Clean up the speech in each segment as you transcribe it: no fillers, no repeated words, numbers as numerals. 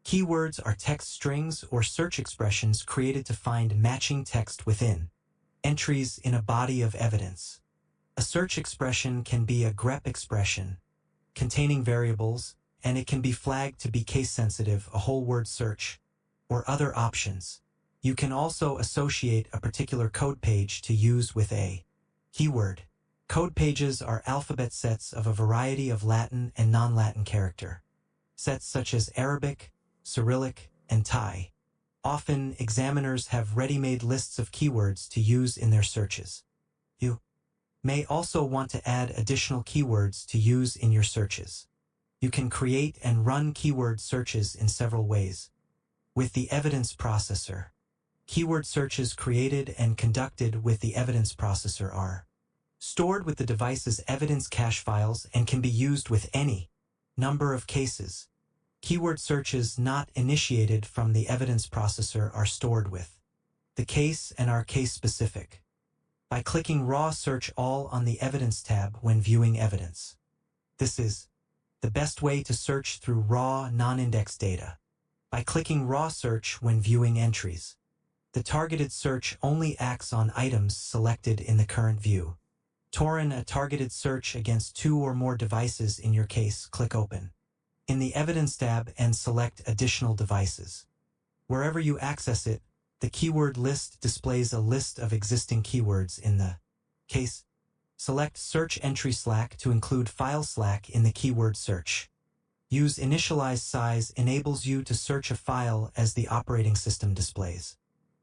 Keywords are text strings or search expressions created to find matching text within entries in a body of evidence. A search expression can be a grep expression containing variables, and it can be flagged to be case-sensitive, a whole word search, or other options. You can also associate a particular code page to use with a keyword. Code pages are alphabet sets of a variety of Latin and non-Latin character. Sets such as Arabic, Cyrillic, and Thai. Often, examiners have ready-made lists of keywords to use in their searches. You may also want to add additional keywords to use in your searches. You can create and run keyword searches in several ways. With the evidence processor, keyword searches created and conducted with the evidence processor are stored with the device's evidence cache files and can be used with any number of cases. Keyword searches not initiated from the evidence processor are stored with the case and are case-specific. By clicking Raw Search All on the Evidence tab when viewing evidence. This is the best way to search through raw, non-indexed data. By clicking Raw Search when viewing entries. The targeted search only acts on items selected in the current view. To run a targeted search against 2 or more devices in your case, click Open in the Evidence tab and select Additional Devices. Wherever you access it, the keyword list displays a list of existing keywords in the case. Select Search Entry Slack to include file Slack in the keyword search. Use Initialize Size enables you to search a file as the operating system displays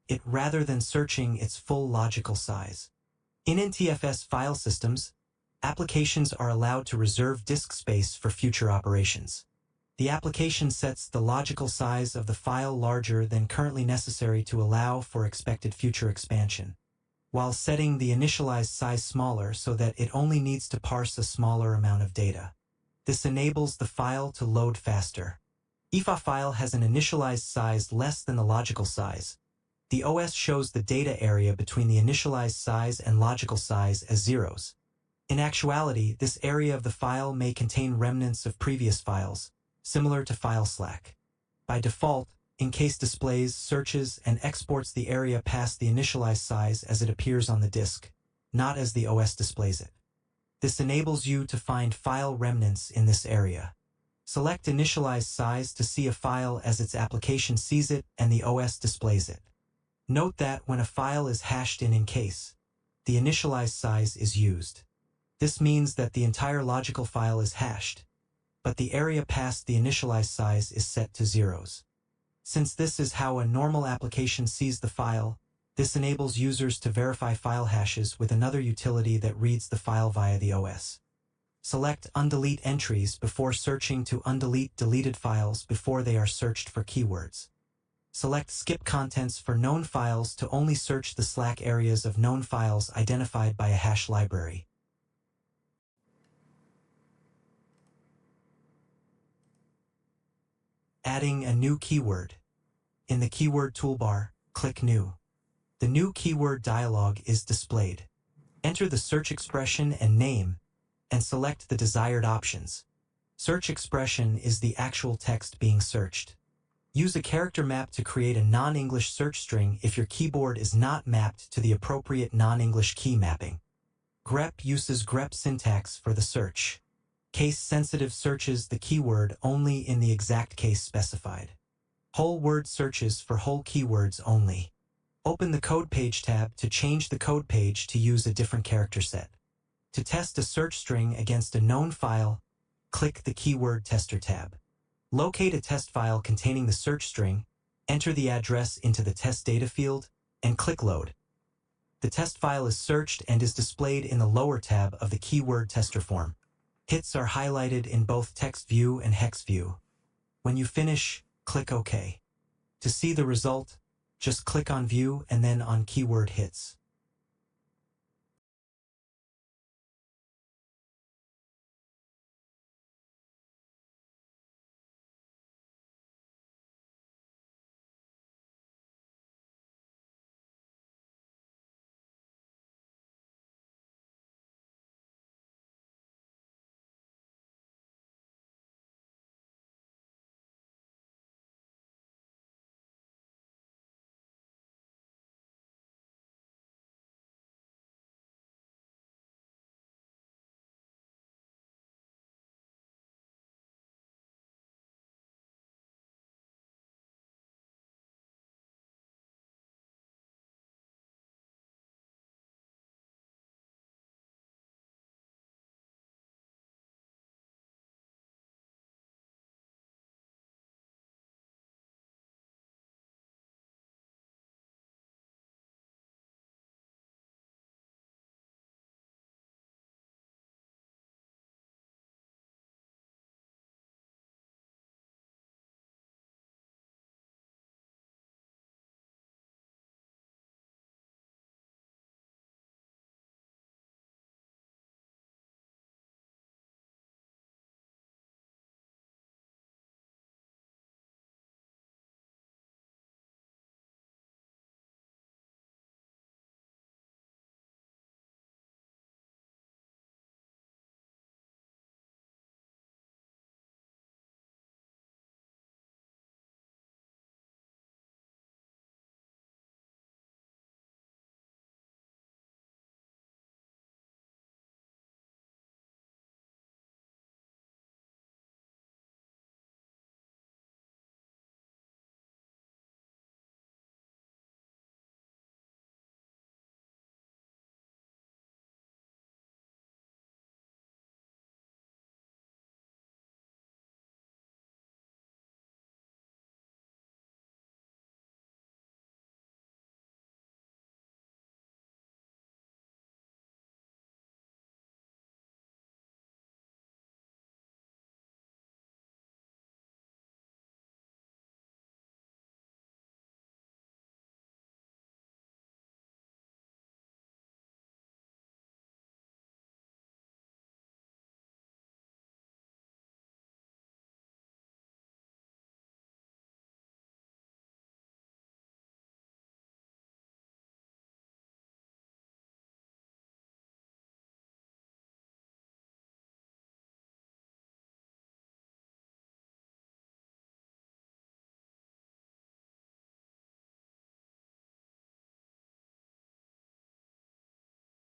it rather than searching its full logical size. In NTFS file systems, applications are allowed to reserve disk space for future operations. The application sets the logical size of the file larger than currently necessary to allow for expected future expansion, while setting the initialized size smaller so that it only needs to parse a smaller amount of data. This enables the file to load faster. If a file has an initialized size less than the logical size, the OS shows the data area between the initialized size and logical size as zeros. In actuality, this area of the file may contain remnants of previous files, similar to file Slack. By default, EnCase displays, searches, and exports the area past the initialized size as it appears on the disk, not as the OS displays it. This enables you to find file remnants in this area. Select Initialized Size to see a file as its application sees it and the OS displays it. Note that when a file is hashed in EnCase, the initialized size is used. This means that the entire logical file is hashed, but the area past the initialized size is set to zeros. Since this is how a normal application sees the file, this enables users to verify file hashes with another utility that reads the file via the OS. Select Undelete Entries before searching to undelete deleted files before they are searched for keywords. Select Skip Contents for known files to only search the Slack areas of known files identified by a hash library. Adding a new keyword. In the Keyword toolbar, click New. The new keyword dialog is displayed. Enter the search expression and name, and select the desired options. Search expression is the actual text being searched. Use a character map to create a non-English search string if your keyboard is not mapped to the appropriate non-English key mapping. grep uses grep syntax for the search. Case-sensitive searches the keyword only in the exact case specified. Whole word searches for whole keywords only. Open the Code Page tab to change the code page to use a different character set. To test a search string against a known file, click the Keyword Tester tab. Locate a test file containing the search string, enter the address into the test data field, and click Load. The test file is searched and is displayed in the lower tab of the Keyword Tester form. Hits are highlighted in both text view and hex view. When you finish, click OK. To see the result, just click on View and then on Keyword Hits.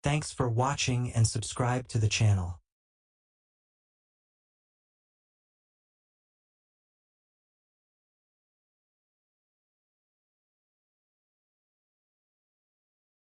Thanks for watching and subscribe to the channel.